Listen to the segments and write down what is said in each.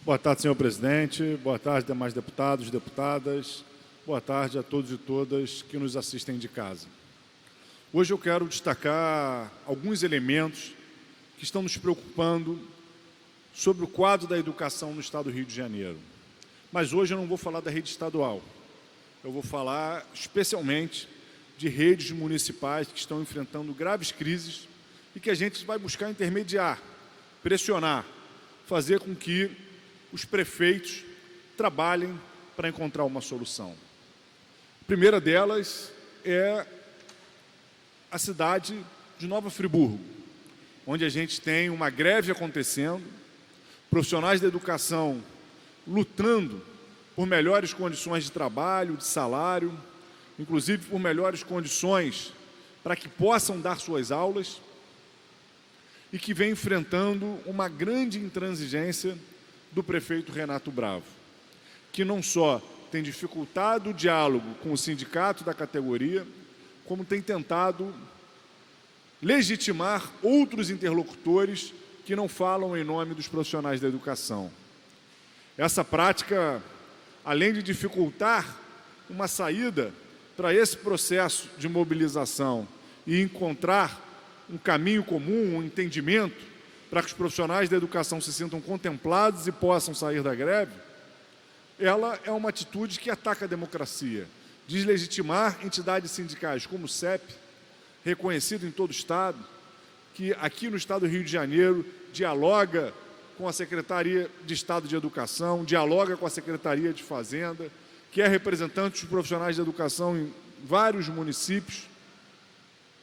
Boa tarde, senhor presidente. Boa tarde, demais deputados, deputadas. Boa tarde a todos e todas que nos assistem de casa. Hoje eu quero destacar alguns elementos que estão nos preocupando sobre o quadro da educação no Estado do Rio de Janeiro. Mas hoje eu não vou falar da rede estadual. Eu vou falar especialmente de redes municipais que estão enfrentando graves crises e que a gente vai buscar intermediar, pressionar, fazer com que os prefeitos trabalhem para encontrar uma solução. A primeira delas é a cidade de Nova Friburgo, onde a gente tem uma greve acontecendo, profissionais da educação lutando por melhores condições de trabalho, de salário, inclusive por melhores condições para que possam dar suas aulas, e que vem enfrentando uma grande intransigência do prefeito Renato Bravo, que não só tem dificultado o diálogo com o sindicato da categoria, como tem tentado legitimar outros interlocutores que não falam em nome dos profissionais da educação. Essa prática, além de dificultar uma saída para esse processo de mobilização e encontrar um caminho comum, um entendimento, para que os profissionais da educação se sintam contemplados e possam sair da greve, ela é uma atitude que ataca a democracia, deslegitimar entidades sindicais como o CEP, reconhecido em todo o Estado, que aqui no Estado do Rio de Janeiro dialoga com a Secretaria de Estado de Educação, dialoga com a Secretaria de Fazenda, que é representante dos profissionais da educação em vários municípios,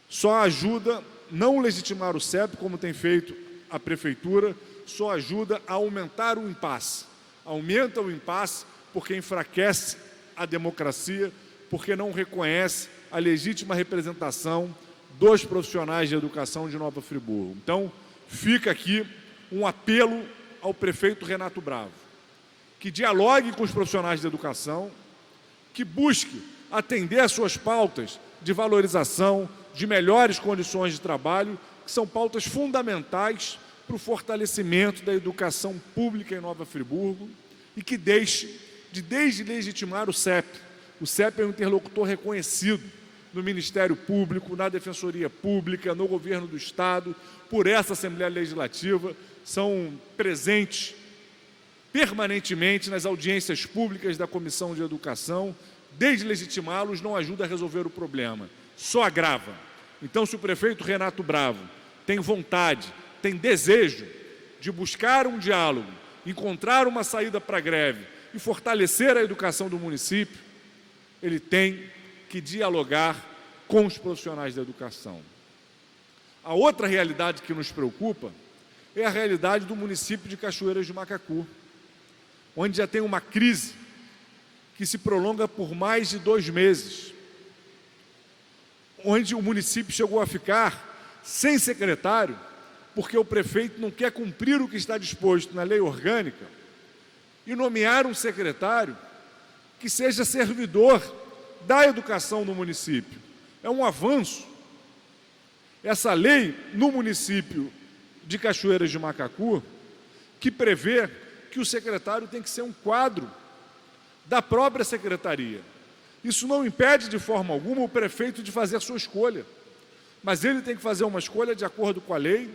só ajuda não legitimar o CEP, como tem feito a Prefeitura, só ajuda a aumentar o impasse. Aumenta o impasse porque enfraquece a democracia, porque não reconhece a legítima representação dos profissionais de educação de Nova Friburgo. Então, fica aqui um apelo ao prefeito Renato Bravo, que dialogue com os profissionais de educação, que busque atender às suas pautas de valorização, de melhores condições de trabalho, que são pautas fundamentais para o fortalecimento da educação pública em Nova Friburgo, e que deixe de deslegitimar o CEP. O CEP é um interlocutor reconhecido no Ministério Público, na Defensoria Pública, no Governo do Estado, por essa Assembleia Legislativa, são presentes permanentemente nas audiências públicas da Comissão de Educação. Deslegitimá-los não ajuda a resolver o problema, só agrava. Então, se o prefeito Renato Bravo tem vontade, tem desejo de buscar um diálogo, encontrar uma saída para a greve e fortalecer a educação do município, ele tem que dialogar com os profissionais da educação. A outra realidade que nos preocupa é a realidade do município de Cachoeiras de Macacu, onde já tem uma crise que se prolonga por mais de 2 meses, onde o município chegou a ficar sem secretário, porque o prefeito não quer cumprir o que está disposto na lei orgânica e nomear um secretário que seja servidor da educação no município. É um avanço. Essa lei no município de Cachoeiras de Macacu, que prevê que o secretário tem que ser um quadro da própria secretaria. Isso não impede de forma alguma o prefeito de fazer a sua escolha, mas ele tem que fazer uma escolha de acordo com a lei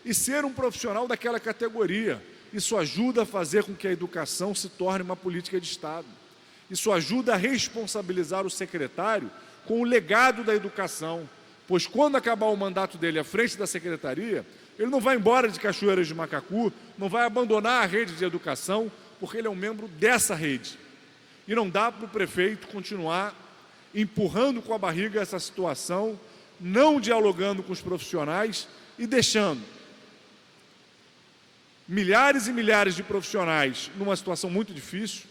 e ser um profissional daquela categoria. Isso ajuda a fazer com que a educação se torne uma política de Estado. Isso ajuda a responsabilizar o secretário com o legado da educação, pois quando acabar o mandato dele à frente da secretaria, ele não vai embora de Cachoeiras de Macacu, não vai abandonar a rede de educação, porque ele é um membro dessa rede. E não dá para o prefeito continuar empurrando com a barriga essa situação, não dialogando com os profissionais e deixando milhares e milhares de profissionais numa situação muito difícil.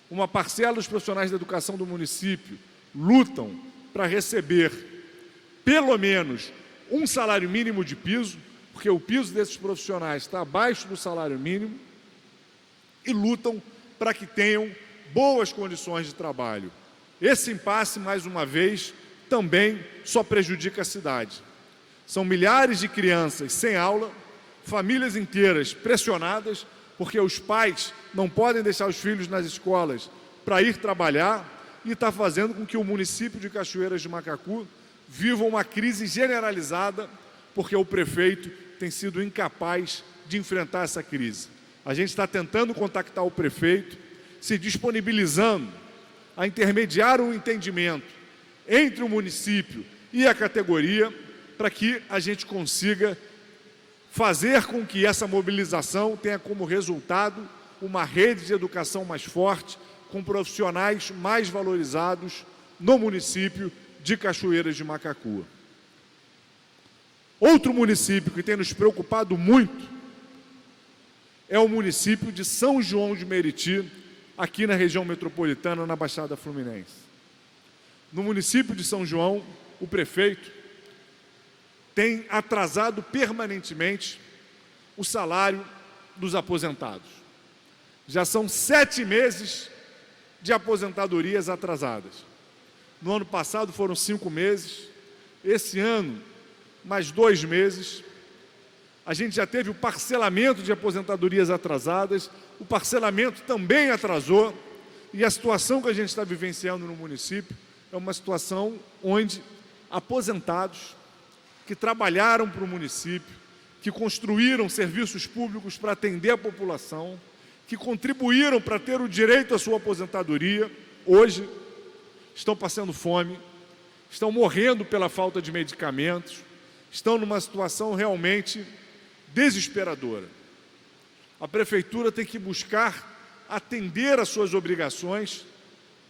Uma parcela dos profissionais da educação do município lutam para receber pelo menos um salário mínimo de piso, porque o piso desses profissionais está abaixo do salário mínimo, e lutam para que tenham boas condições de trabalho. Esse impasse, mais uma vez, também só prejudica a cidade. São milhares de crianças sem aula, famílias inteiras pressionadas, porque os pais não podem deixar os filhos nas escolas para ir trabalhar, e está fazendo com que o município de Cachoeiras de Macacu viva uma crise generalizada, porque o prefeito tem sido incapaz de enfrentar essa crise. A gente está tentando contactar o prefeito, se disponibilizando a intermediar um entendimento entre o município e a categoria, para que a gente consiga fazer com que essa mobilização tenha como resultado uma rede de educação mais forte, com profissionais mais valorizados no município de Cachoeiras de Macacu. Outro município que tem nos preocupado muito é o município de São João de Meriti, aqui na região metropolitana, na Baixada Fluminense. No município de São João, o prefeito tem atrasado permanentemente o salário dos aposentados. Já são 7 meses de aposentadorias atrasadas. No ano passado foram 5 meses, esse ano mais 2 meses. A gente já teve o parcelamento de aposentadorias atrasadas, o parcelamento também atrasou, e a situação que a gente está vivenciando no município é uma situação onde aposentados que trabalharam para o município, que construíram serviços públicos para atender a população, que contribuíram para ter o direito à sua aposentadoria, hoje estão passando fome, estão morrendo pela falta de medicamentos, estão numa situação realmente desesperadora. A prefeitura tem que buscar atender às suas obrigações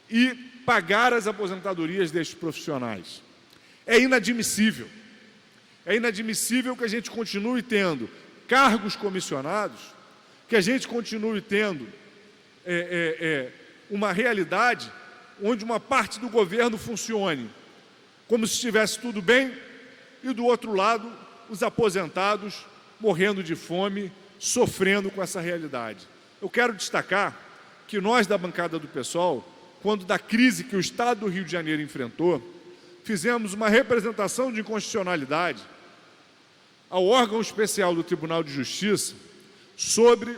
e pagar as aposentadorias destes profissionais. É inadmissível que a gente continue tendo cargos comissionados, que a gente continue tendo uma realidade onde uma parte do governo funcione como se estivesse tudo bem, e do outro lado, os aposentados morrendo de fome, sofrendo com essa realidade. Eu quero destacar que nós da bancada do PSOL, quando da crise que o Estado do Rio de Janeiro enfrentou, fizemos uma representação de inconstitucionalidade ao órgão especial do Tribunal de Justiça sobre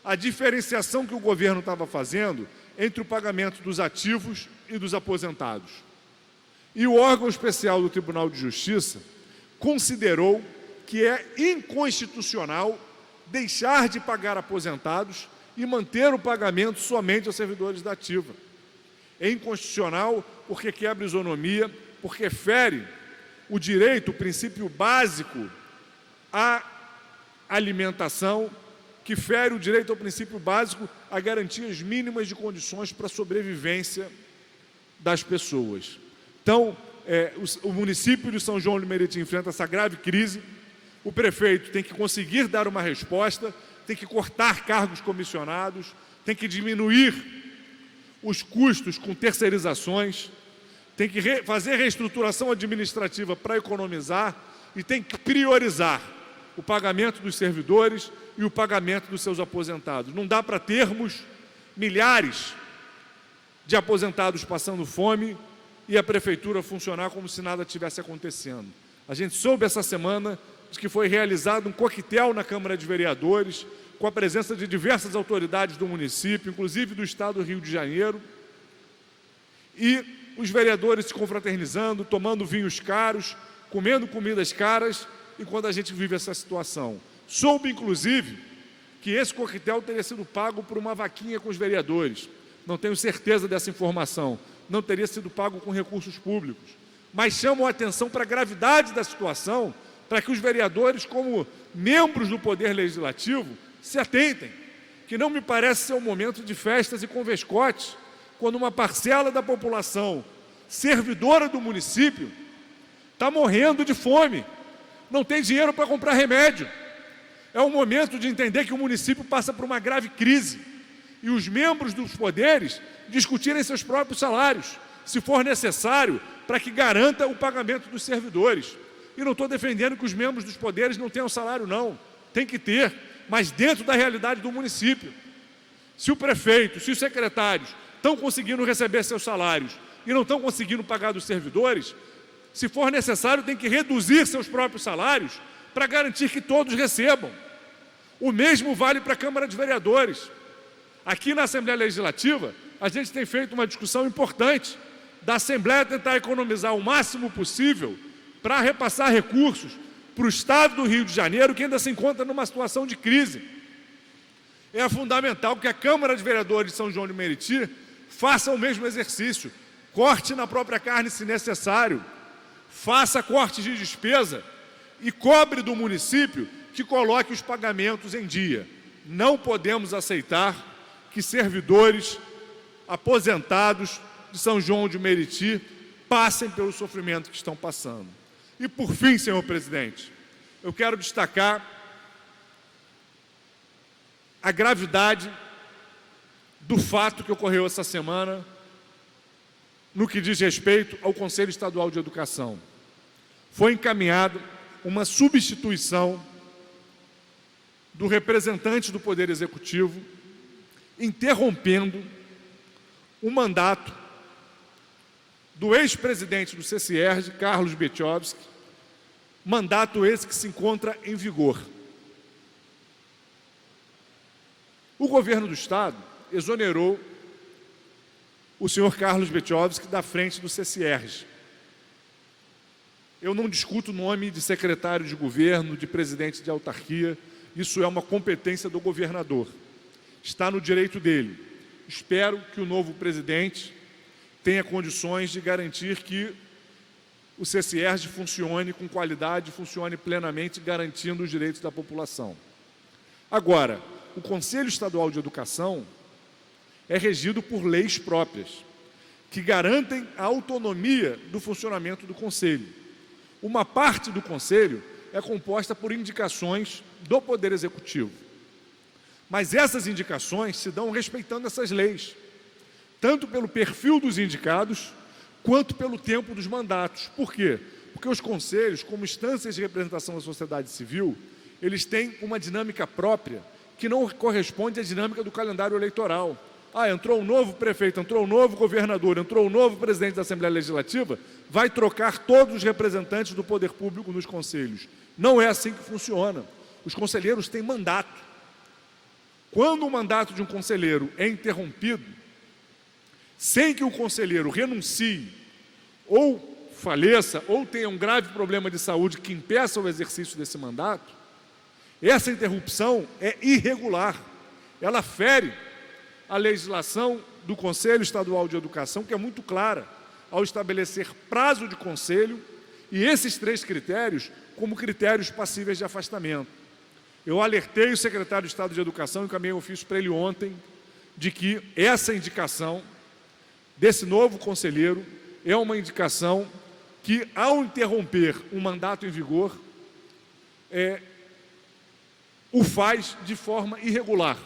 a diferenciação que o governo estava fazendo entre o pagamento dos ativos e dos aposentados. E o órgão especial do Tribunal de Justiça considerou que é inconstitucional deixar de pagar aposentados e manter o pagamento somente aos servidores da ativa. É inconstitucional porque quebra isonomia, porque fere o direito, o princípio básico à alimentação, que fere o direito ao princípio básico a garantias mínimas de condições para a sobrevivência das pessoas. Então, o município de São João de Meriti enfrenta essa grave crise. O prefeito tem que conseguir dar uma resposta, tem que cortar cargos comissionados, tem que diminuir os custos com terceirizações, tem que fazer reestruturação administrativa para economizar e tem que priorizar o pagamento dos servidores e o pagamento dos seus aposentados. Não dá para termos milhares de aposentados passando fome e a prefeitura funcionar como se nada tivesse acontecendo. A gente soube essa semana de que foi realizado um coquetel na Câmara de Vereadores, com a presença de diversas autoridades do município, inclusive do Estado do Rio de Janeiro, e os vereadores se confraternizando, tomando vinhos caros, comendo comidas caras, enquanto a gente vive essa situação. Soube, inclusive, que esse coquetel teria sido pago por uma vaquinha com os vereadores. Não tenho certeza dessa informação. Não teria sido pago com recursos públicos. Mas chamam a atenção para a gravidade da situação, para que os vereadores, como membros do Poder Legislativo, se atentem, que não me parece ser um momento de festas e convescotes, quando uma parcela da população servidora do município está morrendo de fome, não tem dinheiro para comprar remédio. É o momento de entender que o município passa por uma grave crise e os membros dos poderes discutirem seus próprios salários, se for necessário, para que garanta o pagamento dos servidores. E não estou defendendo que os membros dos poderes não tenham salário, não. Tem que ter, mas dentro da realidade do município. Se o prefeito, se os secretários estão conseguindo receber seus salários e não estão conseguindo pagar dos servidores, se for necessário, tem que reduzir seus próprios salários para garantir que todos recebam. O mesmo vale para a Câmara de Vereadores. Aqui na Assembleia Legislativa, a gente tem feito uma discussão importante da Assembleia tentar economizar o máximo possível para repassar recursos para o Estado do Rio de Janeiro, que ainda se encontra numa situação de crise. É fundamental que a Câmara de Vereadores de São João de Meriti faça o mesmo exercício, corte na própria carne se necessário, faça cortes de despesa e cobre do município que coloque os pagamentos em dia. Não podemos aceitar que servidores aposentados de São João de Meriti passem pelo sofrimento que estão passando. E por fim, senhor presidente, eu quero destacar a gravidade do fato que ocorreu essa semana no que diz respeito ao Conselho Estadual de Educação. Foi encaminhada uma substituição do representante do Poder Executivo, interrompendo o mandato do ex-presidente do CCERJ, Carlos Bechowski, mandato esse que se encontra em vigor. O governo do Estado exonerou o senhor Carlos Bechowski da frente do CCERJ. Eu não discuto o nome de secretário de governo, de presidente de autarquia, isso é uma competência do governador. Está no direito dele. Espero que o novo presidente tenha condições de garantir que o CCERJ funcione com qualidade, funcione plenamente, garantindo os direitos da população. Agora, o Conselho Estadual de Educação é regido por leis próprias, que garantem a autonomia do funcionamento do Conselho. Uma parte do Conselho é composta por indicações do Poder Executivo. Mas essas indicações se dão respeitando essas leis, tanto pelo perfil dos indicados, quanto pelo tempo dos mandatos. Por quê? Porque os conselhos, como instâncias de representação da sociedade civil, eles têm uma dinâmica própria que não corresponde à dinâmica do calendário eleitoral. Entrou um novo prefeito, entrou um novo governador, entrou um novo presidente da Assembleia Legislativa, vai trocar todos os representantes do poder público nos conselhos. Não é assim que funciona. Os conselheiros têm mandato. Quando o mandato de um conselheiro é interrompido, sem que o conselheiro renuncie, ou faleça, ou tenha um grave problema de saúde que impeça o exercício desse mandato, essa interrupção é irregular. Ela fere a legislação do Conselho Estadual de Educação, que é muito clara, ao estabelecer prazo de conselho e esses 3 critérios como critérios passíveis de afastamento. Eu alertei o secretário de Estado de Educação, encaminhei um ofício para ele ontem, de que essa indicação desse novo conselheiro é uma indicação que, ao interromper um mandato em vigor, o faz de forma irregular.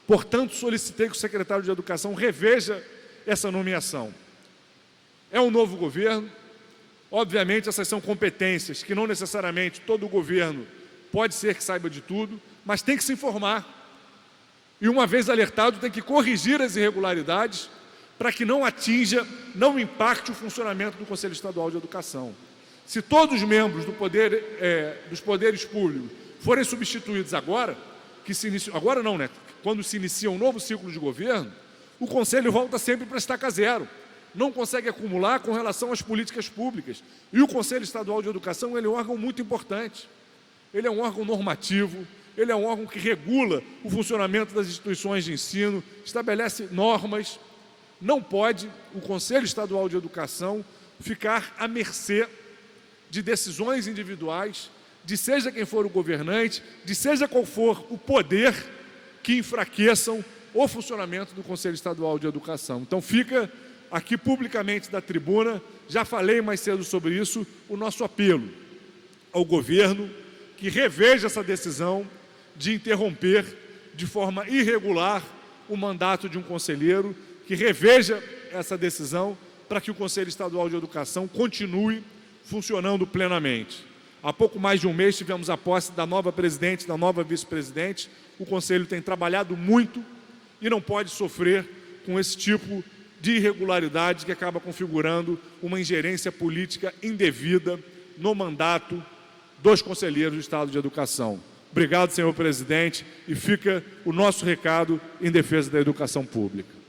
Portanto, solicitei que o secretário de Educação reveja essa nomeação. É um novo governo, obviamente essas são competências que não necessariamente todo o governo pode ser que saiba de tudo, mas tem que se informar. E uma vez alertado, tem que corrigir as irregularidades para que não atinja, não impacte o funcionamento do Conselho Estadual de Educação. Se todos os membros dos poderes públicos forem substituídos agora, agora não, né? Quando se inicia um novo ciclo de governo, o Conselho volta sempre para estaca zero. Não consegue acumular com relação às políticas públicas. E o Conselho Estadual de Educação ele é um órgão muito importante. Ele é um órgão normativo, ele é um órgão que regula o funcionamento das instituições de ensino, estabelece normas. Não pode o Conselho Estadual de Educação ficar à mercê de decisões individuais, de seja quem for o governante, de seja qual for o poder que enfraqueçam o funcionamento do Conselho Estadual de Educação. Então fica aqui publicamente da tribuna, já falei mais cedo sobre isso, o nosso apelo ao governo que reveja essa decisão de interromper de forma irregular o mandato de um conselheiro, que reveja essa decisão para que o Conselho Estadual de Educação continue funcionando plenamente. Há pouco mais de um mês tivemos a posse da nova presidente, da nova vice-presidente. O Conselho tem trabalhado muito e não pode sofrer com esse tipo de irregularidade que acaba configurando uma ingerência política indevida no mandato dos conselheiros do Estado de Educação. Obrigado, senhor presidente, e fica o nosso recado em defesa da educação pública.